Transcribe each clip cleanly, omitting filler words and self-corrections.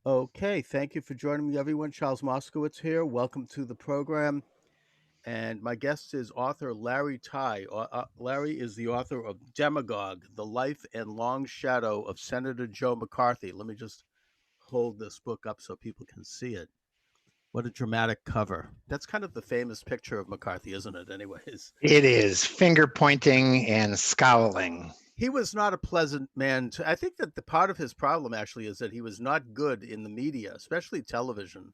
Okay, thank you for joining me, everyone. Charles Moscowitz here. Welcome to the program. And my guest is author Larry Tye. Larry is the author of Demagogue, The Life and Long Shadow of Senator Joe McCarthy. Let me just hold this book up so people can see it. What a dramatic cover. That's kind of the famous picture of McCarthy, isn't it, anyways? It is finger pointing and scowling. He was not a pleasant man I think that the part of his problem actually is that he was not good in the media, especially television.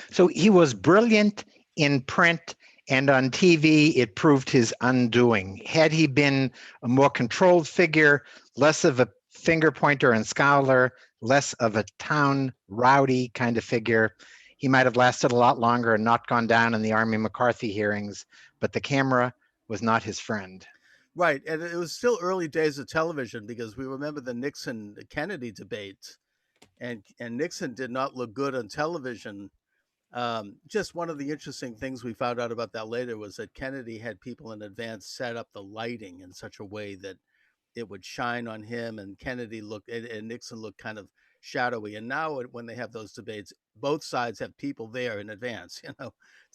So he was brilliant in print, and on TV, it proved his undoing. Had he been a more controlled figure, less of a finger pointer and scowler, less of a town rowdy kind of figure, he might have lasted a lot longer and not gone down in the Army McCarthy hearings. But the camera was not his friend. Right, and it was still early days of television because we remember the Nixon Kennedy debate, and Nixon did not look good on television. Just one of the interesting things we found out about that later was that Kennedy had people in advance set up the lighting in such a way that it would shine on him, and Kennedy looked and Nixon looked kind of shadowy. And now when they have those debates, both sides have people there in advance,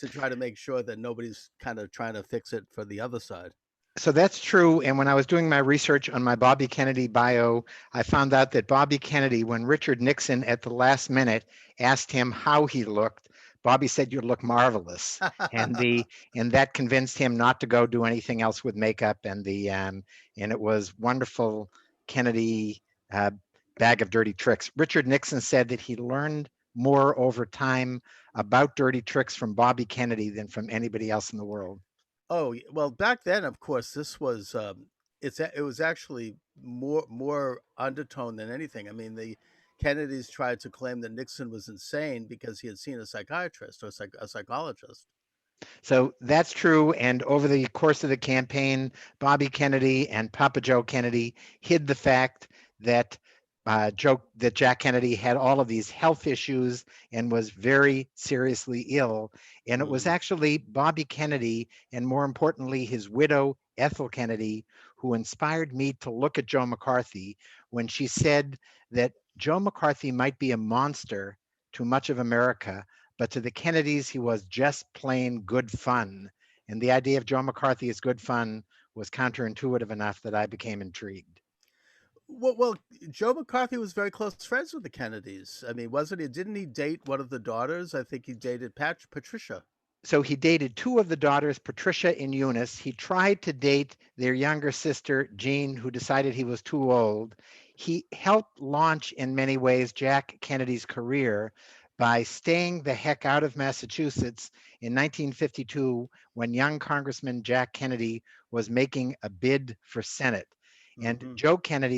to try to make sure that nobody's kind of trying to fix it for the other side. So that's true. And when I was doing my research on my Bobby Kennedy bio, I found out that Bobby Kennedy, when Richard Nixon at the last minute asked him how he looked, Bobby said, "You look marvelous," and the and that convinced him not to go do anything else with makeup. And it was wonderful Kennedy uh, bag of dirty tricks. Richard Nixon said that he learned more over time about dirty tricks from Bobby Kennedy than from anybody else in the world. Oh, well, back then, of course, this was it was actually more undertone than anything. I mean, the Kennedys tried to claim that Nixon was insane because he had seen a psychiatrist or a psychologist. So that's true. And over the course of the campaign, Bobby Kennedy and Papa Joe Kennedy hid the fact that Jack Kennedy had all of these health issues and was very seriously ill. And it was Mhm. actually Bobby Kennedy, and more importantly, his widow, Ethel Kennedy, who inspired me to look at Joe McCarthy when she said that Joe McCarthy might be a monster to much of America, but to the Kennedys, he was just plain good fun. And the idea of Joe McCarthy as good fun was counterintuitive enough that I became intrigued. Well, Joe McCarthy was very close friends with the Kennedys. I mean, wasn't he? Didn't he date one of the daughters? I think he dated Patricia. So he dated two of the daughters, Patricia and Eunice. He tried to date their younger sister, Jean, who decided he was too old. He helped launch, in many ways, Jack Kennedy's career by staying the heck out of Massachusetts in 1952 when young Congressman Jack Kennedy was making a bid for Senate. And Hmm.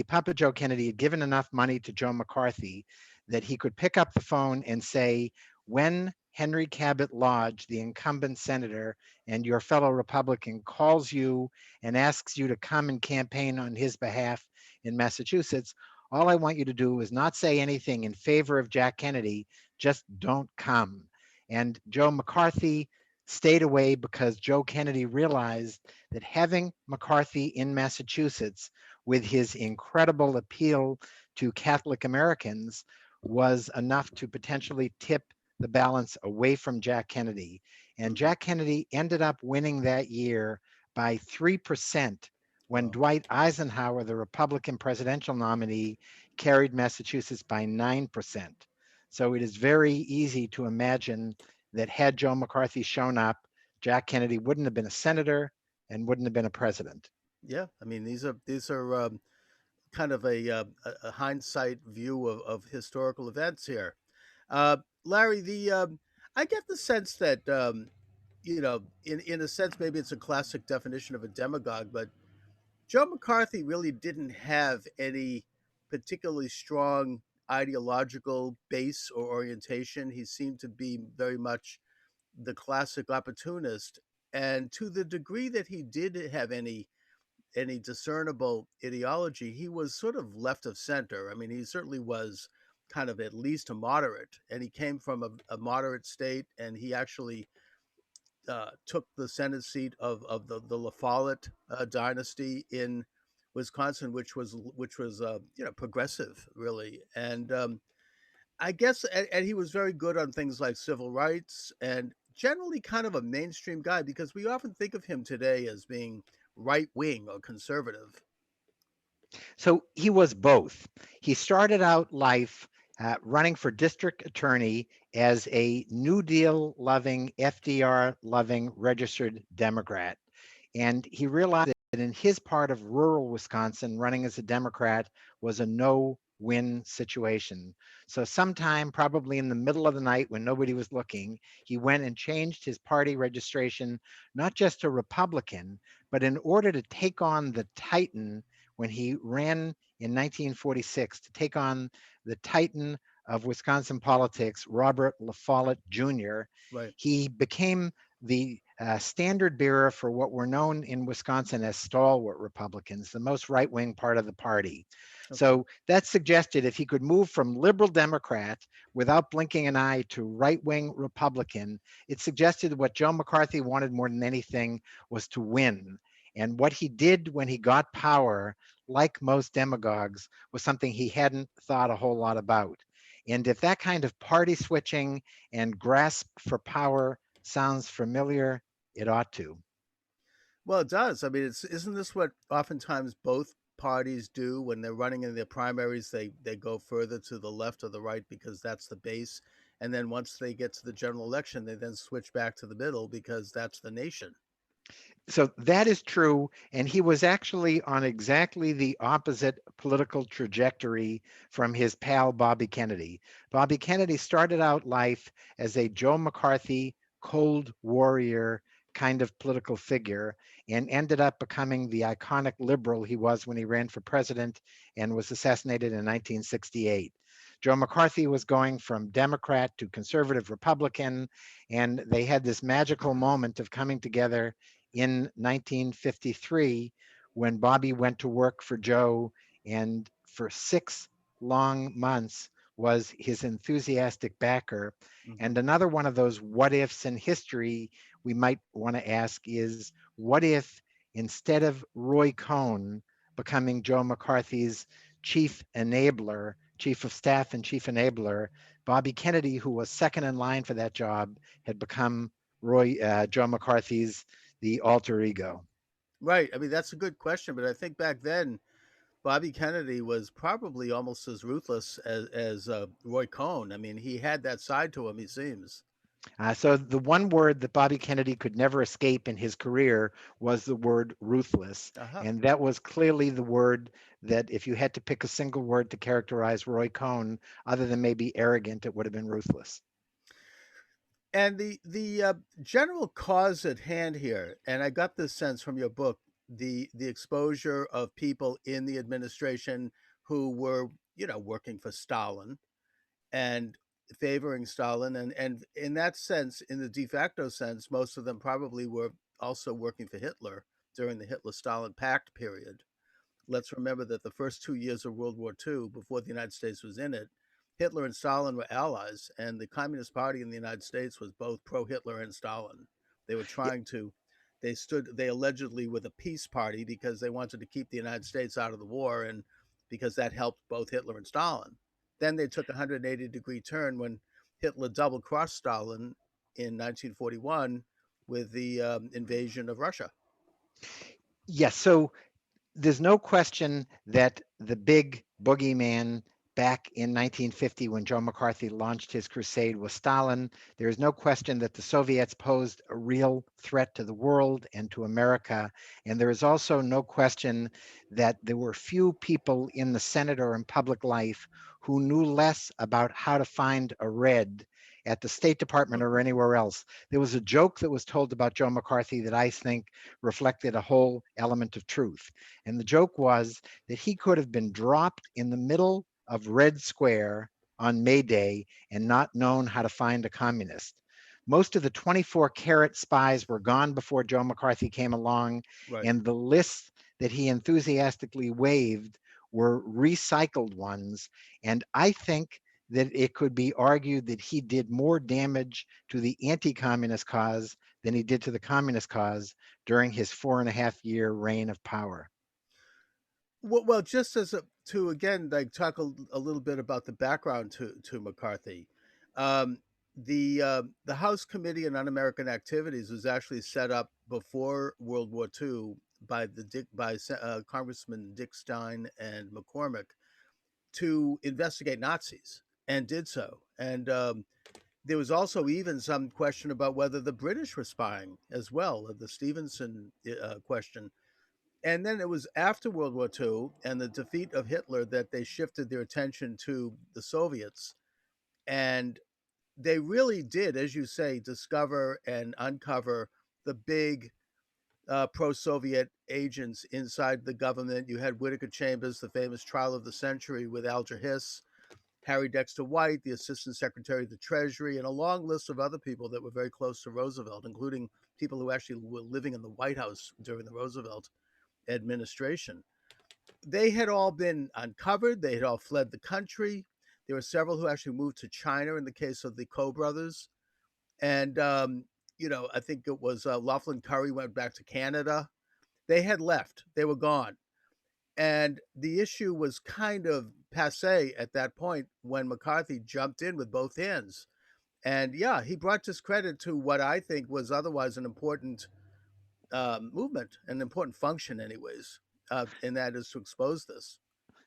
Papa Joe Kennedy, had given enough money to Joe McCarthy that he could pick up the phone and say, when Henry Cabot Lodge, the incumbent senator and your fellow Republican, calls you and asks you to come and campaign on his behalf in Massachusetts, all I want you to do is not say anything in favor of Jack Kennedy, just don't come. And Joe McCarthy stayed away because Joe Kennedy realized that having McCarthy in Massachusetts with his incredible appeal to Catholic Americans was enough to potentially tip the balance away from Jack Kennedy. And Hmm. Jack Kennedy ended up winning that year by 3% when Oh. Dwight Eisenhower, the Republican presidential nominee, carried Massachusetts by 9%. So it is very easy to imagine that had Joe McCarthy shown up, Jack Kennedy wouldn't have been a senator and wouldn't have been a president. Yeah, I mean these are kind of a hindsight view of historical events here. Larry, the I get the sense that in a sense, maybe it's a classic definition of a demagogue, but Joe McCarthy really didn't have any particularly strong ideological base or orientation. He seemed to be very much the classic opportunist, and to the degree that he did have any discernible ideology, he was sort of left of center. I mean, he certainly was kind of at least a moderate, and he came from a moderate state, and he actually took the Senate seat of the La Follette dynasty in Wisconsin, which was progressive really, and I guess, and he was very good on things like civil rights and generally kind of a mainstream guy because we often think of him today as being right wing or conservative. So he was both. He started out life running for district attorney as a New Deal loving, FDR loving registered Democrat. And he realized that in his part of rural Wisconsin, running as a Democrat was a no win situation. So, sometime probably in the middle of the night when nobody was looking, he went and changed his party registration, not just to Republican, but in order to take on the Titan when he ran in 1946 to take on the Titan of Wisconsin politics, Robert La Follette Jr., Right. he became the standard bearer for what were known in Wisconsin as stalwart Republicans, the most right wing part of the party. Okay. So that suggested if he could move from liberal Democrat without blinking an eye to right wing Republican, it suggested what Joe McCarthy wanted more than anything was to win. And what he did when he got power, like most demagogues, was something he hadn't thought a whole lot about. And if that kind of party switching and grasp for power sounds familiar, it ought to. Well, it does. I mean, it's isn't this what oftentimes both parties do when they're running in their primaries? They go further to the left or the right because that's the base, and then once they get to the general election, they then switch back to the middle because that's the nation. So that is true. And he was actually on exactly the opposite political trajectory from his pal, Bobby Kennedy. Bobby Kennedy started out life as a Joe McCarthy Cold Warrior kind of political figure and ended up becoming the iconic liberal he was when he ran for president and was assassinated in 1968. Joe McCarthy was going from Democrat to conservative Republican, and they had this magical moment of coming together in 1953 when Bobby went to work for Joe and for 6 long months was his enthusiastic backer. Hmm. And another one of those what ifs in history we might want to ask is what if instead of Roy Cohn becoming Joe McCarthy's chief enabler, chief of staff and chief enabler, Bobby Kennedy, who was second in line for that job, had become Joe McCarthy's the alter ego. Right. I mean, that's a good question, but I think back then Bobby Kennedy was probably almost as ruthless as Roy Cohn. I mean, he had that side to him. He seems. So the one word that Bobby Kennedy could never escape in his career was the word ruthless. Uh-huh. And that was clearly the word that if you had to pick a single word to characterize Roy Cohn, other than maybe arrogant, it would have been ruthless. And the general cause at hand here, and I got this sense from your book, the exposure of people in the administration who were, working for Stalin and favoring Stalin, and in that sense, in the de facto sense, most of them probably were also working for Hitler during the Hitler-Stalin Pact period. Let's remember that the first 2 years of World War II, before the United States was in it, Hitler and Stalin were allies, and the Communist Party in the United States was both pro Hitler and Stalin. They were trying to, they allegedly were the peace party because they wanted to keep the United States out of the war and because that helped both Hitler and Stalin. Then they took a 180-degree turn when Hitler double crossed Stalin in 1941 with the invasion of Russia. Yes. So there's no question that the big boogeyman back in 1950 when Joe McCarthy launched his crusade was Stalin. There is no question that the Soviets posed a real threat to the world and to America. And there is also no question that there were few people in the Senate or in public life who knew less about how to find a red at the State Department or anywhere else. There was a joke that was told about Joe McCarthy that I think reflected a whole element of truth. And the joke was that he could have been dropped in the middle of Red Square on May Day and not known how to find a communist. Most of the 24-carat spies were gone before Joe McCarthy came along, Right. and the lists that he enthusiastically waved were recycled ones. And I think that it could be argued that he did more damage to the anti-communist cause than he did to the communist cause during his 4.5-year reign of power. Well, just as a to again like talk a little bit about the background to McCarthy. Um, the House Committee on Un-American Activities was actually set up before World War II by Congressman Dick Stein and McCormick to investigate Nazis, and did so. And there was also even some question about whether the British were spying as well, the Stevenson question. And then it was after World War II and the defeat of Hitler that they shifted their attention to the Soviets. And they really did, as you say, discover and uncover the big pro Soviet agents inside the government. You had Whittaker Chambers, the famous trial of the century with Alger Hiss, Harry Dexter White, the Assistant Secretary of the Treasury, and a long list of other people that were very close to Roosevelt, including people who actually were living in the White House during the Roosevelt administration. They had all been uncovered. They had all fled the country. There were several who actually moved to China in the case of the Koh brothers. And, I think it was Laughlin Curry went back to Canada. They had left, they were gone. And the issue was kind of passe at that point when McCarthy jumped in with both hands. And yeah, he brought discredit to what I think was otherwise an important movement, an important function, anyways, and that is to expose this.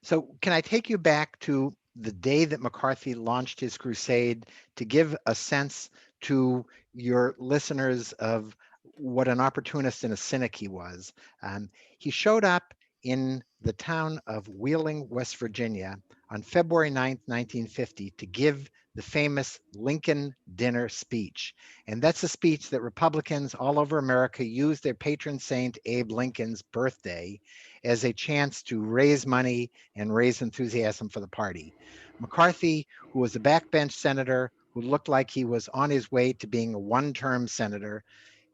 So, can I take you back to the day that McCarthy launched his crusade to give a sense to your listeners of what an opportunist and a cynic he was? He showed up in the town of Wheeling, West Virginia on February 9th, 1950, to give the famous Lincoln Dinner speech. And that's a speech that Republicans all over America use their patron saint, Abe Lincoln's birthday, as a chance to raise money and raise enthusiasm for the party. McCarthy, who was a backbench senator who looked like he was on his way to being a one-term senator,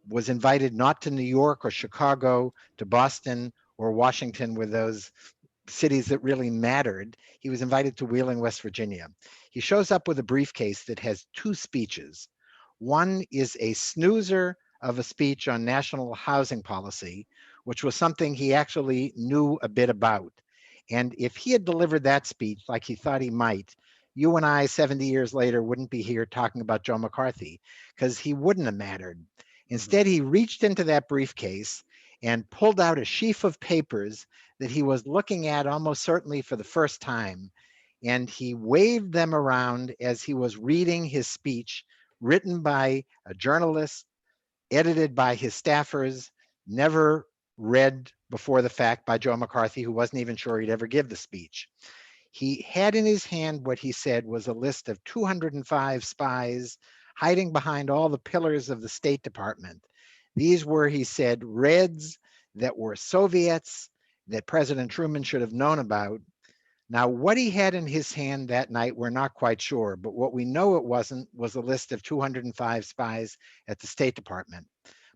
was invited not to New York or Chicago, to Boston or Washington, where those cities that really mattered. He was invited to Wheeling, West Virginia. He shows up with a briefcase that has two speeches. One is a snoozer of a speech on national housing policy, which was something he actually knew a bit about. And if he had delivered that speech like he thought he might, you and I, 70 years later, wouldn't be here talking about Joe McCarthy, because he wouldn't have mattered. Mm-hmm. Instead, he reached into that briefcase and pulled out a sheaf of papers that he was looking at almost certainly for the first time. And he waved them around as he was reading his speech, written by a journalist, edited by his staffers, never read before the fact by Joe McCarthy, who wasn't even sure he'd ever give the speech. He had in his hand what he said was a list of 205 spies hiding behind all the pillars of the State Department. These were, he said, Reds that were Soviets that President Truman should have known about. Now, what he had in his hand that night, we're not quite sure, but what we know it wasn't was a list of 205 spies at the State Department.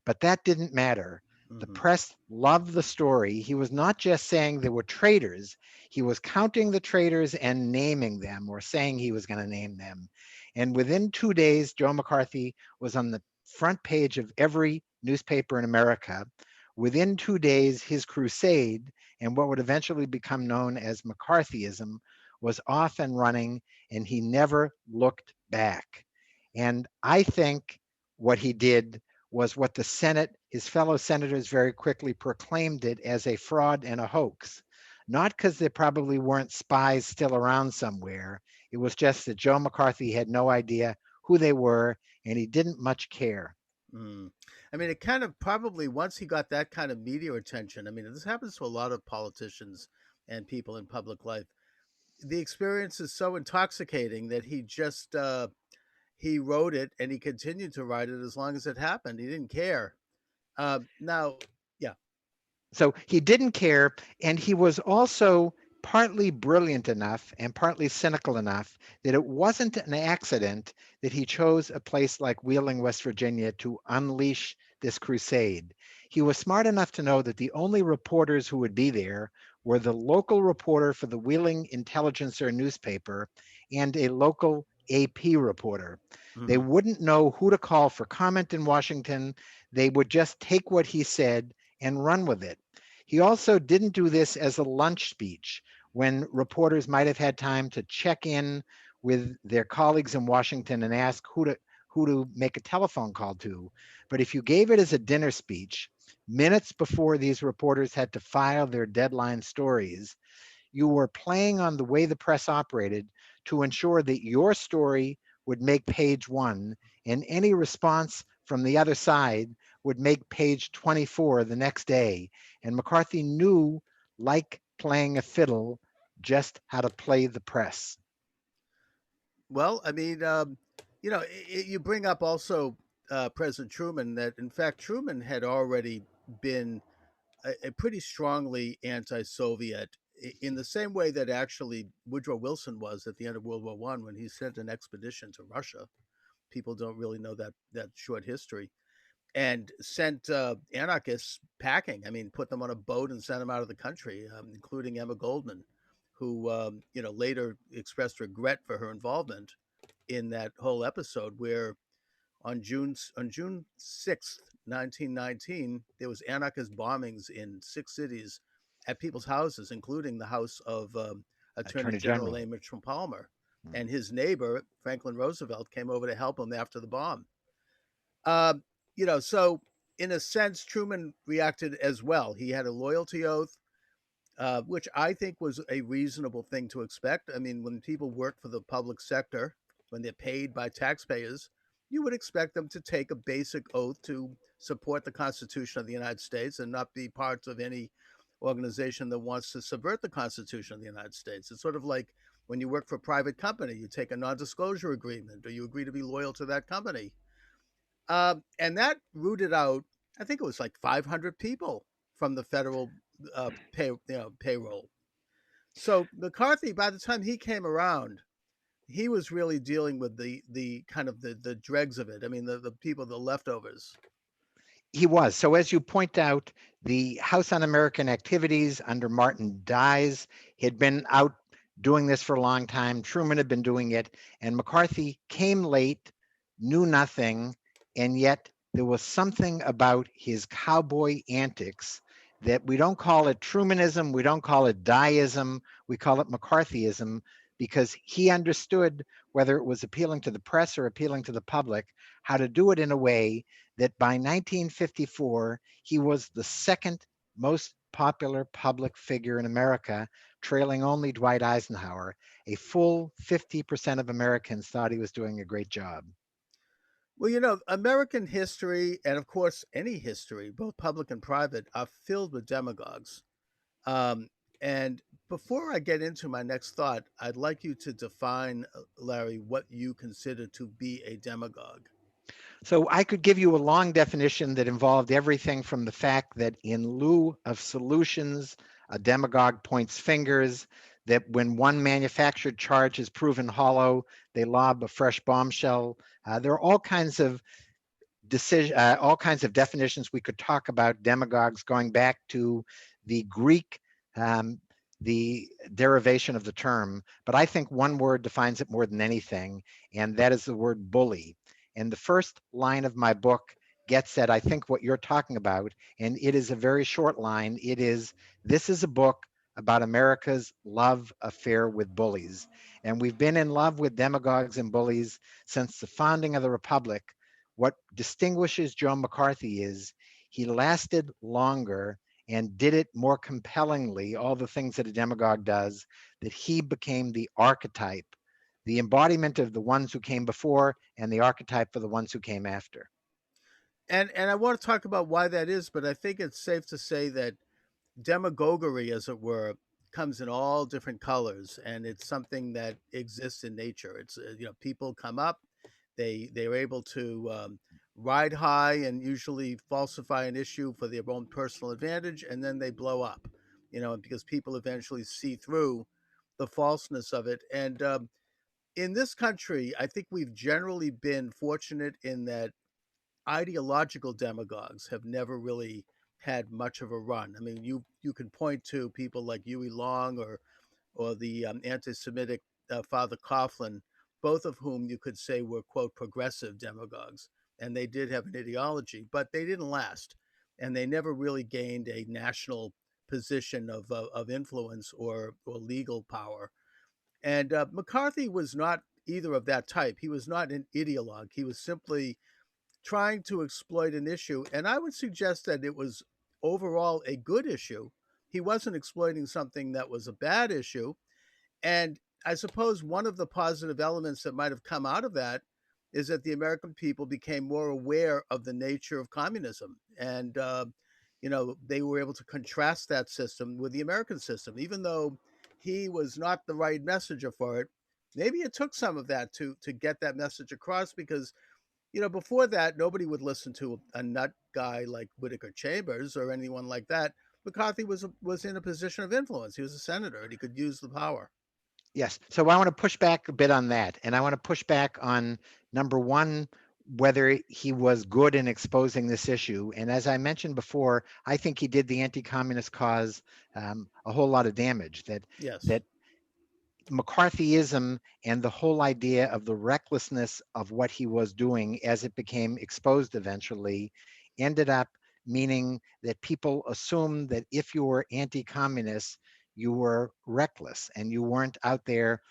But that didn't matter. The Mm-hmm. press loved the story. He was not just saying there were traitors, he was counting the traitors and naming them, or saying he was going to name them. And within 2 days, Joe McCarthy was on the front page of every newspaper in America. Within 2 days, his crusade, and what would eventually become known as McCarthyism, was off and running, and he never looked back. And I think what he did was what the Senate, his fellow senators, very quickly proclaimed it as a fraud and a hoax. Not because there probably weren't spies still around somewhere. It was just that Joe McCarthy had no idea who they were, and he didn't much care. Mm. I mean, it kind of probably once he got that kind of media attention. I mean, this happens to a lot of politicians and people in public life. The experience is so intoxicating that he wrote it and he continued to write it as long as it happened. He didn't care. Now, yeah. So he didn't care, and he was also partly brilliant enough and partly cynical enough that it wasn't an accident that he chose a place like Wheeling, West Virginia to unleash this crusade. He was smart enough to know that the only reporters who would be there were the local reporter for the Wheeling Intelligencer newspaper and a local AP reporter. They Hmm. wouldn't know who to call for comment in Washington. They would just take what he said and run with it. He also didn't do this as a lunch speech. when reporters might have had time to check in with their colleagues in Washington and ask who to make a telephone call to. But if you gave it as a dinner speech, minutes before these reporters had to file their deadline stories, you were playing on the way the press operated to ensure that your story would make page one, and any response from the other side would make page 24 the next day. And McCarthy knew, like playing a fiddle, just how to play the press. Well, I mean, you bring up also President Truman, that in fact Truman had already been a pretty strongly anti-Soviet, in the same way that actually Woodrow Wilson was at the end of World War One when he sent an expedition to Russia. People don't really know that short history, and sent anarchists packing. I mean, put them on a boat and sent them out of the country, including Emma Goldman, who later expressed regret for her involvement in that whole episode, where on June 6th, 1919, there was anarchist bombings in 6 cities at people's houses, including the house of Attorney Attorney General General. Amos Palmer. Hmm. And his neighbor, Franklin Roosevelt, came over to help him after the bomb. Uh, so in a sense, Truman reacted as well. He had a loyalty oath, which I think was a reasonable thing to expect. I mean, when people work for the public sector, when they're paid by taxpayers, you would expect them to take a basic oath to support the Constitution of the United States and not be part of any organization that wants to subvert the Constitution of the United States. It's sort of like when you work for a private company, you take a non disclosure agreement or you agree to be loyal to that company. And that rooted out, I think it was like 500 people from the federal payroll. So McCarthy, by the time he came around, he was really dealing with the kind of the dregs of it. I mean, the people, the leftovers. He was. So, as you point out, the House Un American Activities under Martin Dies had been out doing this for a long time. Truman had been doing it, and McCarthy came late, knew nothing, and yet there was something about his cowboy antics that we don't call it Trumanism, we don't call it Dieism, we call it McCarthyism, because he understood, whether it was appealing to the press or appealing to the public, how to do it in a way that by 1954, he was the second most popular public figure in America, trailing only Dwight Eisenhower. A full 50% of Americans thought he was doing a great job. Well, American history, and of course any history, both public and private, are filled with demagogues. Um, and before I get into my next thought, I'd like you to define, Larry, what you consider to be a demagogue. So I could give you a long definition that involved everything from the fact that in lieu of solutions, a demagogue points fingers, that when one manufactured charge is proven hollow, they lob a fresh bombshell. There are all kinds of definitions we could talk about demagogues going back to the Greek, um, the derivation of the term. But I think one word defines it more than anything, and that is the word bully. And the first line of my book gets at, I think, what you're talking about. And it is a very short line. It is, this is a book about America's love affair with bullies. And we've been in love with demagogues and bullies since the founding of the Republic. What distinguishes Joe McCarthy is he lasted longer and did it more compellingly, all the things that a demagogue does, that he became the archetype, the embodiment of the ones who came before and the archetype for the ones who came after. And I want to talk about why that is, but I think it's safe to say that demagoguery, as it were, comes in all different colors, and it's something that exists in nature. It's people come up, they're able to ride high and usually falsify an issue for their own personal advantage, and then they blow up. Because people eventually see through the falseness of it. And in this country, I think we've generally been fortunate in that ideological demagogues have never really had much of a run. I mean, you can point to people like Huey Long or the anti-Semitic Father Coughlin, both of whom you could say were quote progressive demagogues, and they did have an ideology, but they didn't last, and they never really gained a national position of influence or legal power. And McCarthy was not either of that type. He was not an ideologue. He was simply trying to exploit an issue. And I would suggest that it was overall a good issue. He wasn't exploiting something that was a bad issue. And I suppose one of the positive elements that might have come out of that is that the American people became more aware of the nature of communism. And, they were able to contrast that system with the American system, even though he was not the right messenger for it. Maybe it took some of that to get that message across because before that, nobody would listen to a nut guy like Whittaker Chambers or anyone like that. McCarthy was in a position of influence. He was a senator and he could use the power. Yes. So I want to push back a bit on that. And I want to push back on number one, whether he was good in exposing this issue. And as I mentioned before, I think he did the anti-communist cause a whole lot of damage. Yes. That McCarthyism and the whole idea of the recklessness of what he was doing as it became exposed eventually ended up meaning that people assumed that if you were anti-communist, you were reckless and you weren't out there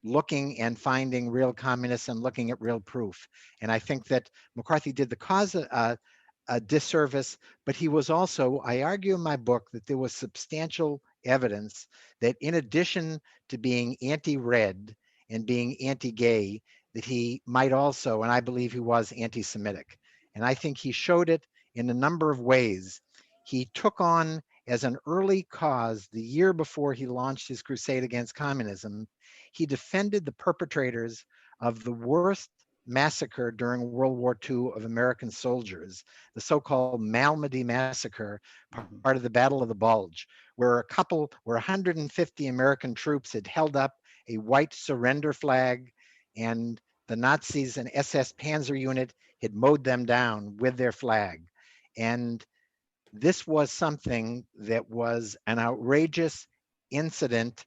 looking and finding real communists and looking at real proof. And I think that McCarthy did the cause a disservice, but he was also, I argue in my book that there was substantial evidence that in addition to being anti-red and being anti-gay, that he might also, and I believe he was anti-Semitic. And I think he showed it in a number of ways. He took on as an early cause the year before he launched his crusade against communism, he defended the perpetrators of the worst massacre during World War II of American soldiers, the so-called Malmody Massacre, Hmm. part of the Battle of the Bulge, where 150 American troops had held up a white surrender flag, and the Nazis and SS Panzer unit had mowed them down with their flag. And this was something that was an outrageous incident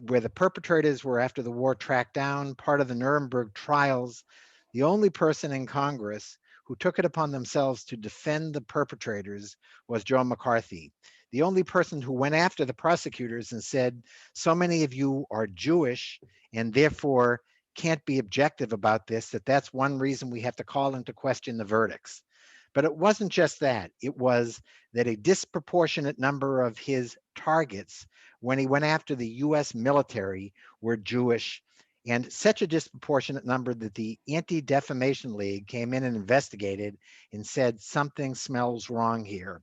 where the perpetrators were after the war tracked down, part of the Nuremberg trials. The only person in Congress who took it upon themselves to defend the perpetrators was Joe McCarthy. The only person who went after the prosecutors and said, so many of you are Jewish and therefore can't be objective about this, that's one reason we have to call into question the verdicts. But it wasn't just that. It was that a disproportionate number of his targets when he went after the US military were Jewish, and such a disproportionate number that the Anti-Defamation League came in and investigated and said something smells wrong here.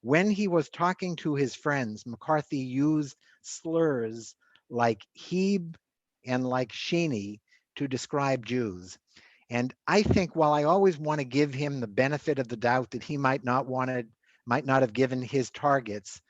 When he was talking to his friends, McCarthy used slurs like Heb and like Sheeny to describe Jews. And I think while I always want to give him the benefit of the doubt that he might not have given his targets,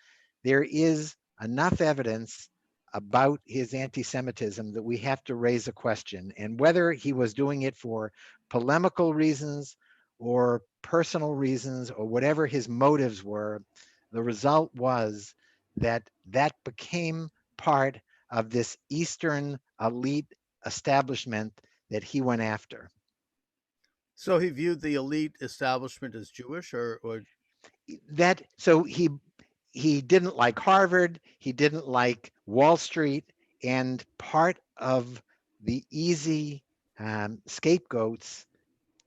there is enough evidence about his anti-Semitism that we have to raise a question. And whether he was doing it for polemical reasons or personal reasons or whatever his motives were, the result was that that became part of this Eastern elite establishment that he went after. So he viewed the elite establishment as Jewish, or That so he didn't like Harvard, he didn't like Wall Street, and part of the easy scapegoats,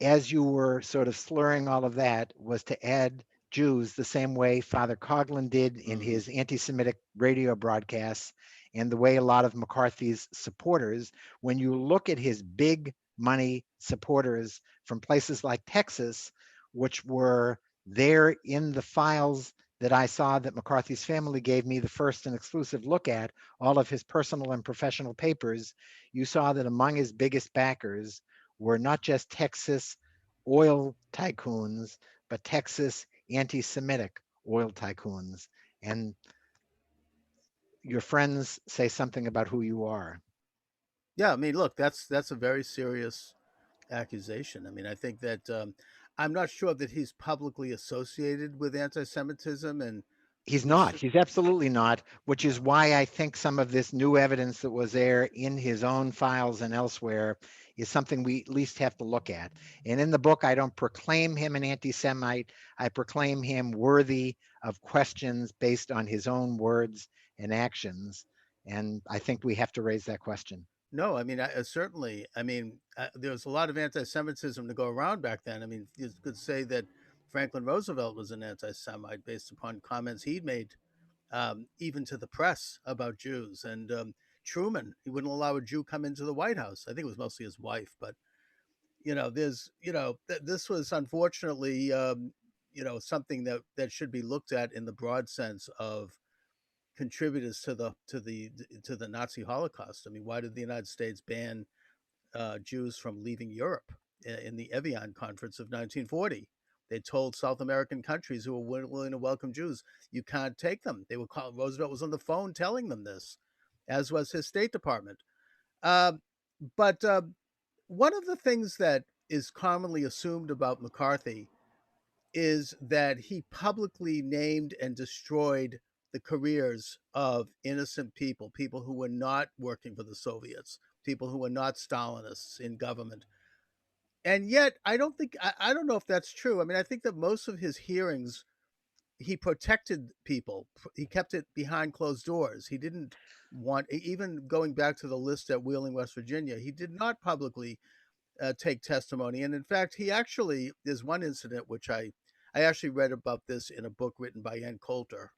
as you were sort of slurring all of that, was to add Jews the same way Father Coughlin did in Mhm. his anti-Semitic radio broadcasts, and the way a lot of McCarthy's supporters, when you look at his big money supporters from places like Texas, which were there in the files that I saw that McCarthy's family gave me the first and exclusive look at, all of his personal and professional papers, you saw that among his biggest backers were not just Texas oil tycoons, but Texas anti-Semitic oil tycoons. And your friends say something about who you are. Yeah, I mean, look, that's a very serious accusation. I mean, I think that I'm not sure that he's publicly associated with anti-Semitism, and He's Which not. He's absolutely not, which is why I think some of this new evidence that was there in his own files and elsewhere is something we at least have to look at. And in the book, I don't proclaim him an anti-Semite. I proclaim him worthy of questions based on his own words and actions. And I think we have to raise that question. No, I mean, certainly. I mean, there was a lot of anti-Semitism to go around back then. I mean, you could say that Franklin Roosevelt was an anti-Semite based upon comments he'd made, even to the press about Jews. And Truman, he wouldn't allow a Jew come into the White House. I think it was mostly his wife, but this was unfortunately, something that should be looked at in the broad sense of contributors to the Nazi Holocaust. I mean, why did the United States ban Jews from leaving Europe in the Evian Conference of 1940? They told South American countries who were willing to welcome Jews, you can't take them. They were called. Roosevelt was on the phone telling them this, as was his State Department. Um, but one of the things that is commonly assumed about McCarthy is that he publicly named and destroyed the careers of innocent people, people who were not working for the Soviets, people who were not Stalinists in government. And yet, I don't know if that's true. I mean, I think that most of his hearings, he protected people. He kept it behind closed doors. He didn't want, even going back to the list at Wheeling, West Virginia, he did not publicly take testimony. And in fact, he actually, there's one incident which I actually read about this in a book written by Ann Coulter,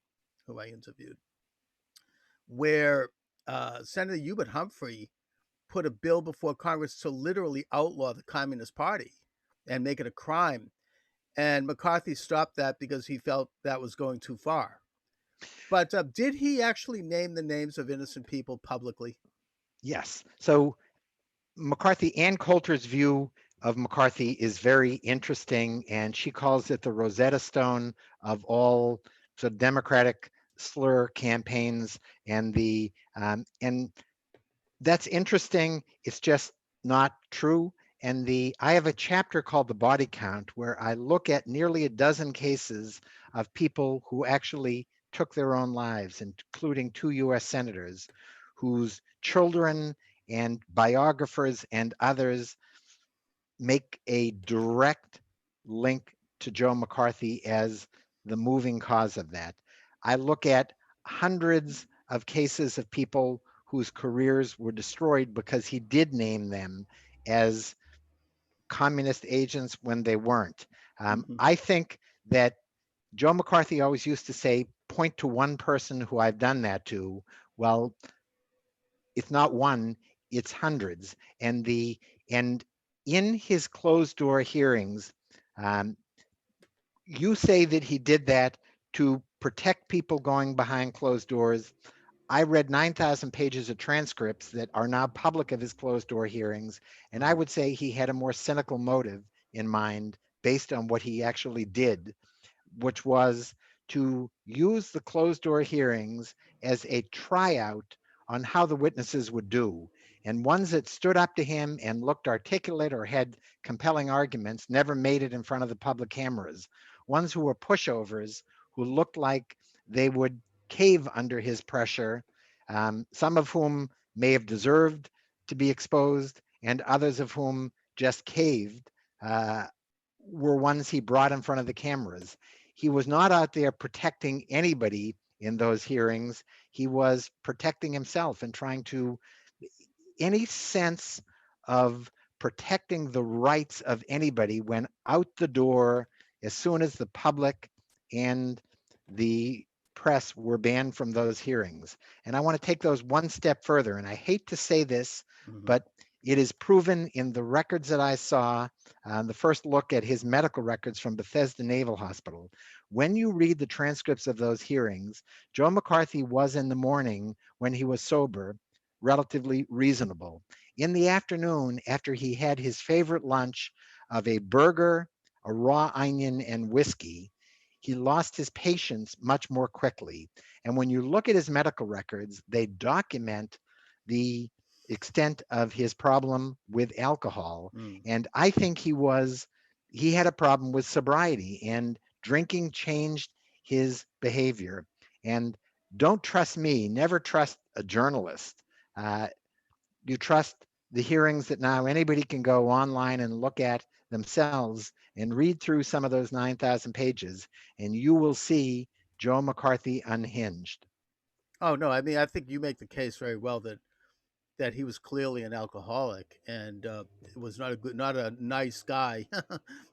who I interviewed, where Senator Hubert Humphrey put a bill before Congress to literally outlaw the Communist Party and make it a crime. And McCarthy stopped that because he felt that was going too far. But did he actually name the names of innocent people publicly? Yes. So McCarthy, Ann Coulter's view of McCarthy is very interesting, and she calls it the Rosetta Stone of all sort of Democratic slur campaigns, and that's interesting. It's just not true. And I have a chapter called The Body Count where I look at nearly a dozen cases of people who actually took their own lives, including 2 US senators whose children and biographers and others make a direct link to Joe McCarthy as the moving cause of that. I look at hundreds of cases of people whose careers were destroyed because he did name them as communist agents when they weren't. Mm-hmm. I think that Joe McCarthy always used to say, point to one person who I've done that to. Well, it's not one, it's hundreds. And in his closed door hearings, um, you say that he did that to protect people going behind closed doors. I read 9,000 pages of transcripts that are now public of his closed door hearings, and I Mm-hmm. would say he had a more cynical motive in mind based on what he actually did, which was to use the closed door hearings as a tryout on how the witnesses would do. And ones that stood up to him and looked articulate or had compelling arguments never made it in front of the public cameras. Ones who were pushovers, who looked like they would cave under his pressure, some of whom may have deserved to be exposed, and others of whom just caved, uh, were ones he brought in front of the cameras. He was not out there protecting anybody in those hearings. He was protecting himself and trying to, any sense of protecting the rights of anybody went out the door as soon as the public and the press were banned from those hearings. And I want to take those one step further. And I hate to say this, Mm-hmm. but it is proven in the records that I saw, the first look at his medical records from Bethesda Naval Hospital. When you read the transcripts of those hearings, Joe McCarthy was in the morning when he was sober, relatively reasonable. In the afternoon, after he had his favorite lunch of a burger, a raw onion, and whiskey, he lost his patience much more quickly. And when you look at his medical records, they document the extent of his problem with alcohol. Mm. And I think he had a problem with sobriety, and drinking changed his behavior. And don't trust me, never trust a journalist. Uh, you trust the hearings that now anybody can go online and look at themselves and read through some of those 9,000 pages, and you will see Joe McCarthy unhinged. Oh no, I mean I think you make the case very well that he was clearly an alcoholic and was not a good, not a nice guy.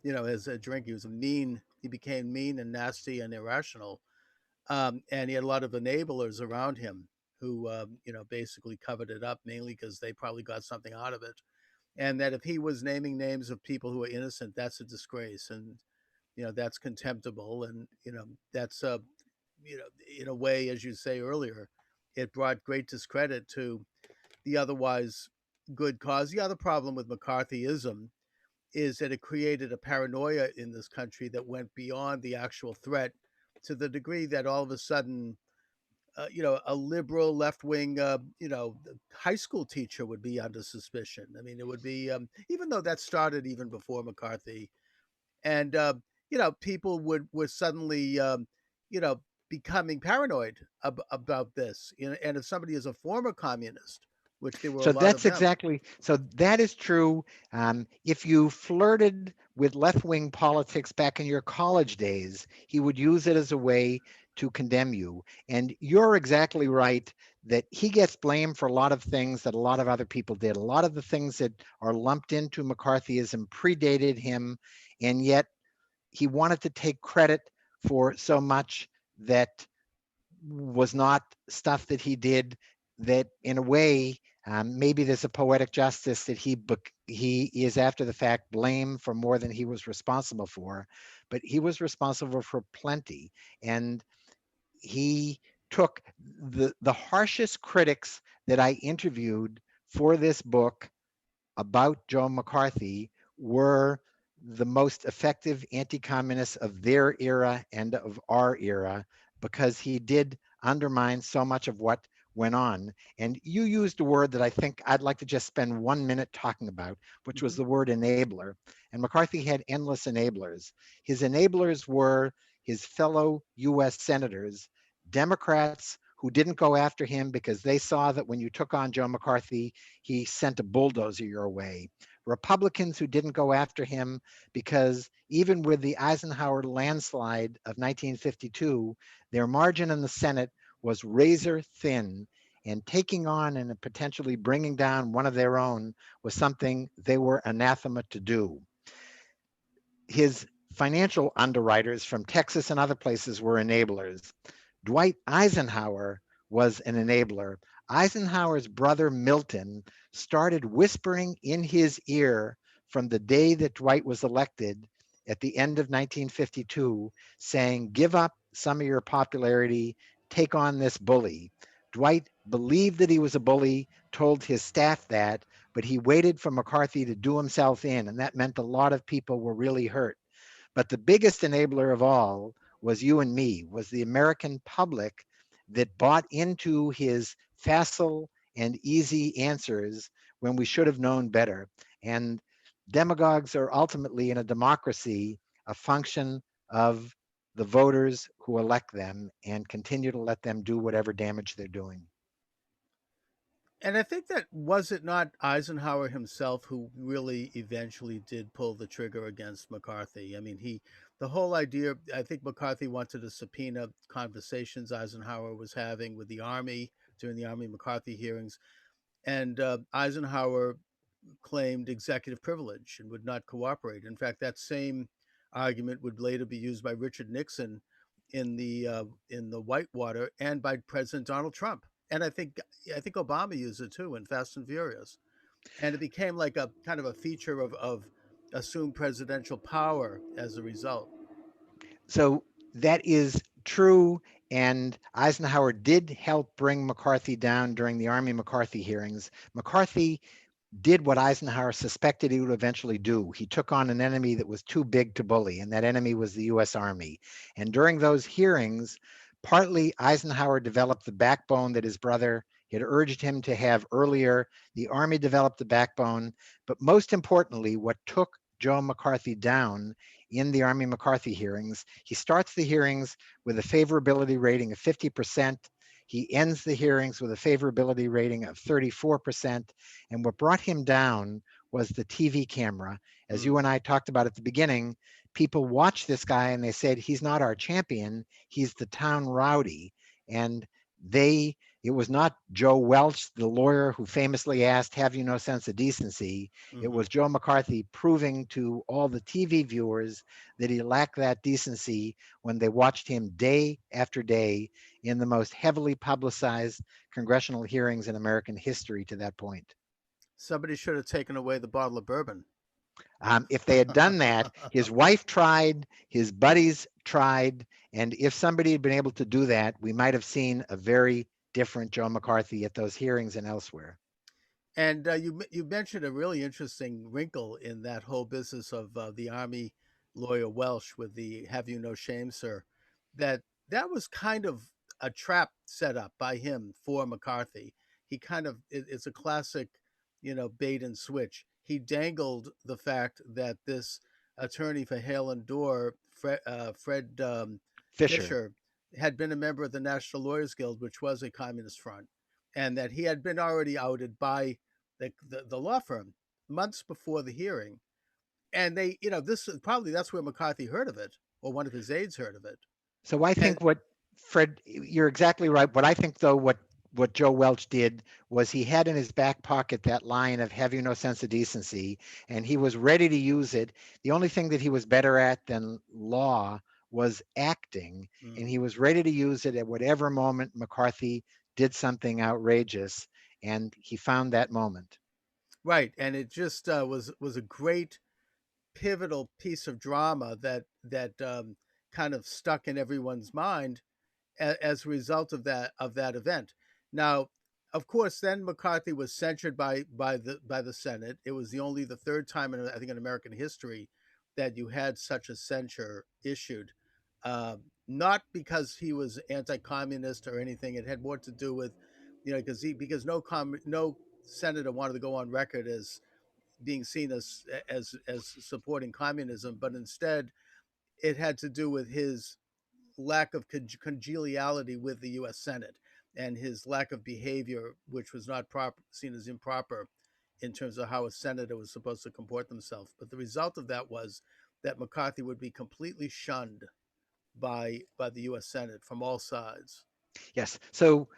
As a drink, he was mean. He became mean and nasty and irrational, and he had a lot of enablers around him who, basically covered it up mainly because they probably got something out of it. And that if he was naming names of people who are innocent, that's a disgrace, and that's contemptible, and that's in a way, as you say earlier, it brought great discredit to the otherwise good cause. The other problem with McCarthyism is that it created a paranoia in this country that went beyond the actual threat to the degree that all of a sudden, a liberal left wing, high school teacher would be under suspicion. I mean, it would be, even though that started even before McCarthy, and people would suddenly, you know, becoming paranoid about this. And if somebody is a former communist, which there were a So lot of that's them. exactly, so that is true. If you flirted with left-wing politics back in your college days, he would use it as a way to condemn you. And you're exactly right that he gets blamed for a lot of things that a lot of other people did. A lot of the things that are lumped into McCarthyism predated him, and yet he wanted to take credit for so much that was not stuff that he did, that in a way, maybe there's a poetic justice that he is after the fact blamed for more than he was responsible for, but he was responsible for plenty. And he took the harshest critics that I interviewed for this book about Joe McCarthy were the most effective anti-communists of their era and of our era, because he did undermine so much of what went on. And you used a word that I think I'd like to just spend 1 minute talking about, which was Mhm. the word enabler. And McCarthy had endless enablers. His enablers were his fellow US senators, Democrats who didn't go after him because they saw that when you took on Joe McCarthy, he sent a bulldozer your way. Republicans who didn't go after him because even with the Eisenhower landslide of 1952, their margin in the Senate was razor thin, and taking on and potentially bringing down one of their own was something they were anathema to do. His financial underwriters from Texas and other places were enablers. Dwight Eisenhower was an enabler. Eisenhower's brother Milton started whispering in his ear from the day that Dwight was elected at the end of 1952, saying, "Give up some of your popularity, take on this bully." Dwight believed that he was a bully, told his staff that, but he waited for McCarthy to do himself in, and that meant a lot of people were really hurt. But the biggest enabler of all was you and me, was the American public that bought into his facile and easy answers when we should have known better. And demagogues are ultimately, in a democracy, a function of the voters who elect them and continue to let them do whatever damage they're doing. And I think that, was it not Eisenhower himself who really eventually did pull the trigger against McCarthy? I mean, the whole idea, I think McCarthy wanted to subpoena conversations Eisenhower was having with the Army during the Army McCarthy hearings. And Eisenhower claimed executive privilege and would not cooperate. In fact, that same argument would later be used by Richard Nixon in the Whitewater and by President Donald Trump. And I think Obama used it too in Fast and Furious. And it became like a kind of a feature of assumed presidential power as a result. So that is true. And Eisenhower did help bring McCarthy down during the Army McCarthy hearings. McCarthy did what Eisenhower suspected he would eventually do. He took on an enemy that was too big to bully, and that enemy was the US Army. And during those hearings, partly Eisenhower developed the backbone that his brother had urged him to have earlier. The Army developed the backbone. But most importantly, what took Joe McCarthy down in the Army McCarthy hearings. He starts the hearings with a favorability rating of 50%. He ends the hearings with a favorability rating of 34%. And what brought him down was the TV camera. As you Mm. and I talked about at the beginning, people watched this guy and they said, he's not our champion, he's the town rowdy. And they it was not Joe Welch, the lawyer who famously asked, have you no sense of decency? It Hmm. was Joe McCarthy proving to all the TV viewers that he lacked that decency when they watched him day after day in the most heavily publicized congressional hearings in American history to that point. Somebody should have taken away the bottle of bourbon. If they had done that, his wife tried, his buddies tried, and if somebody had been able to do that, we might have seen a very different Joe McCarthy at those hearings and elsewhere. And you mentioned a really interesting wrinkle in that whole business of the Army lawyer Welsh with the "Have you no shame, sir?" That that was kind of a trap set up by him for McCarthy. He kind of it's a classic, bait and switch. He dangled the fact that this attorney for Hale and Dorr, Fred Fisher. Fisher, had been a member of the National Lawyers Guild, which was a communist front, and that he had been already outed by the law firm months before the hearing. And they, this is probably that's where McCarthy heard of it, or one of his aides heard of it. So I And think what Fred, you're exactly right. What I think though, what Joe Welch did was he had in his back pocket that line of "Have you no sense of decency," and he was ready to use it. The only thing that he was better at than law was acting, and mm, he was ready to use it at whatever moment McCarthy did something outrageous, and he found that moment. right, and it just was a great pivotal piece of drama that kind of stuck in everyone's mind as a result of that event. Now, of course, then McCarthy was censured by the Senate. It was the third time in I think in American history that you had such a censure issued. Not because he was anti-communist or anything. It had more to do with, because no senator wanted to go on record as being seen as supporting communism, but instead it had to do with his lack of congeniality with the U.S. Senate and his lack of behavior, which was not seen as improper in terms of how a senator was supposed to comport themselves. But the result of that was that McCarthy would be completely shunned by the U.S. Senate from all sides. Yes. So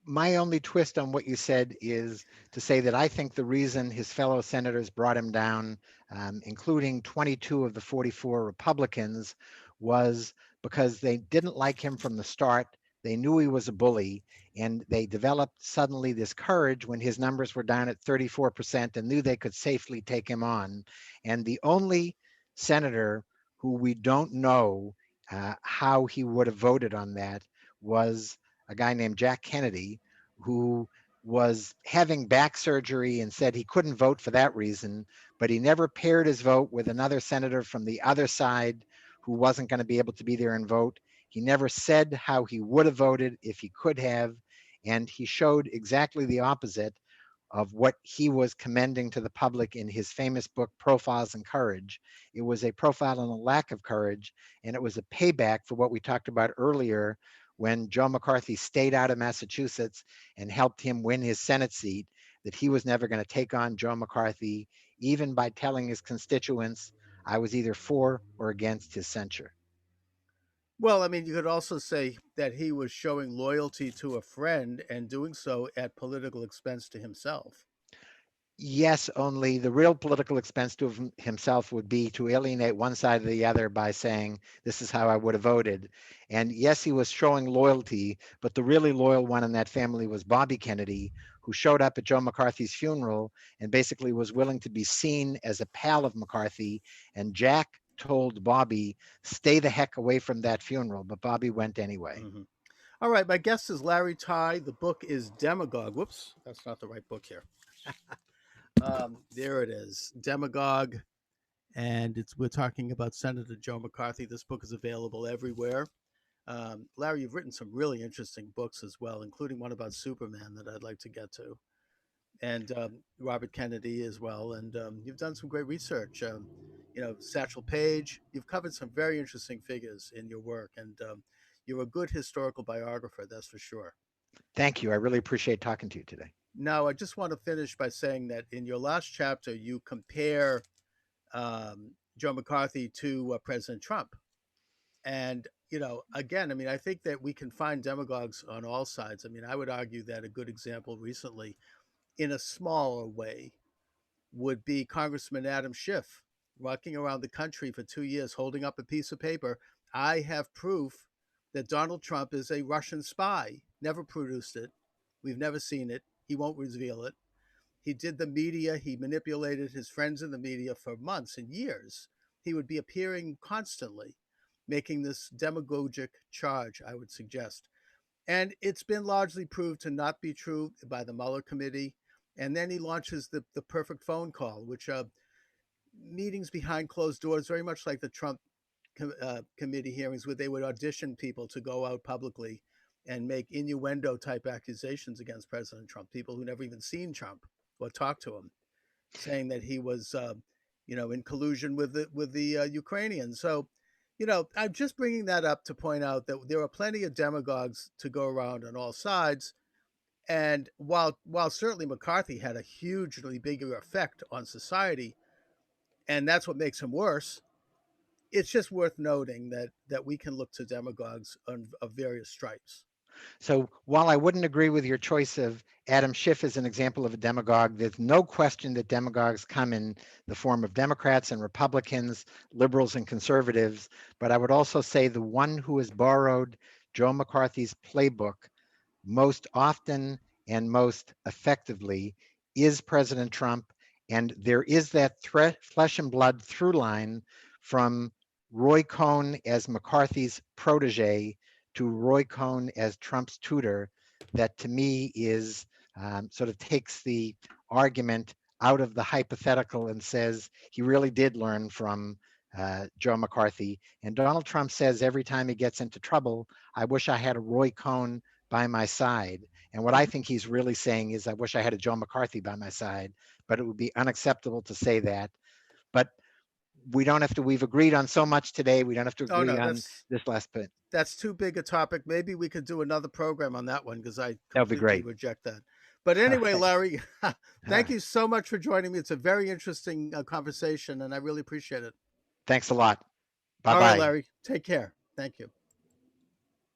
my only twist on what you said is to say that I think the reason his fellow senators brought him down, including 22 of the 44 Republicans, was because they didn't like him from the start. They knew he was a bully, and they developed suddenly this courage when his numbers were down at 34% and knew they could safely take him on. And the only senator who we don't know how he would have voted on that was a guy named Jack Kennedy, who was having back surgery and said he couldn't vote for that reason, but he never paired his vote with another senator from the other side who wasn't going to be able to be there and vote. He never said how he would have voted if he could have, and he showed exactly the opposite of what he was commending to the public in his famous book, Profiles in Courage. It was a profile on a lack of courage, and it was a payback for what we talked about earlier when Joe McCarthy stayed out of Massachusetts and helped him win his Senate seat, that he was never going to take on Joe McCarthy, even by telling his constituents, I was either for or against his censure. Well, I mean, you could also say that he was showing loyalty to a friend and doing so at political expense to himself. Yes, only the real political expense to himself would be to alienate one side or the other by saying, this is how I would have voted. And yes, he was showing loyalty, but the really loyal one in that family was Bobby Kennedy, who showed up at Joe McCarthy's funeral and basically was willing to be seen as a pal of McCarthy. And Jack told Bobby, stay the heck away from that funeral, but Bobby went anyway. Hmm. All right, my guest is Larry Tye. The book is Demagogue. Whoops, that's not the right book here. There it is, Demagogue, and it's we're talking about Senator Joe McCarthy. This book is available everywhere. Larry, you've written some really interesting books as well, including one about Superman that I'd like to get to, and Robert Kennedy as well. And you've done some great research, Satchel Paige. You've covered some very interesting figures in your work, and you're a good historical biographer, that's for sure. Thank you. I really appreciate talking to you today. Now, I just want to finish by saying that in your last chapter, you compare Joe McCarthy to President Trump. And, again, I mean, I think that we can find demagogues on all sides. I mean, I would argue that a good example recently, in a smaller way, would be Congressman Adam Schiff walking around the country for 2 years holding up a piece of paper. I have proof that Donald Trump is a Russian spy. Never produced it. We've never seen it. He won't reveal it. He did the media. He manipulated his friends in the media for months and years. He would be appearing constantly, making this demagogic charge, I would suggest. And it's been largely proved to not be true by the Mueller committee. And then he launches the perfect phone call, which meetings behind closed doors, very much like the Trump committee hearings, where they would audition people to go out publicly and make innuendo type accusations against President Trump, people who never even seen Trump or talked to him, saying that he was, in collusion with the Ukrainians. So, I'm just bringing that up to point out that there are plenty of demagogues to go around on all sides. And while certainly McCarthy had a hugely bigger effect on society, and that's what makes him worse, it's just worth noting that we can look to demagogues of various stripes. So while I wouldn't agree with your choice of Adam Schiff as an example of a demagogue, there's no question that demagogues come in the form of Democrats and Republicans, liberals and conservatives. But I would also say the one who has borrowed Joe McCarthy's playbook most often and most effectively is President Trump. And there is that flesh and blood through line from Roy Cohn as McCarthy's protege to Roy Cohn as Trump's tutor that to me is sort of takes the argument out of the hypothetical and says he really did learn from Joe McCarthy. And Donald Trump says every time he gets into trouble, I wish I had a Roy Cohn by my side. And what I think he's really saying is, I wish I had a Joe McCarthy by my side, but it would be unacceptable to say that. But we don't have to, we've agreed on so much today. We don't have to Oh agree no, on this last bit. that's too big a topic. Maybe we could do another program on that one because I That would be completely great. reject that. But All anyway, right. Larry, thank you so much for joining me. It's a very interesting conversation, and I really appreciate it. Thanks a lot. All right, Bye-bye. Larry, take care. Thank you.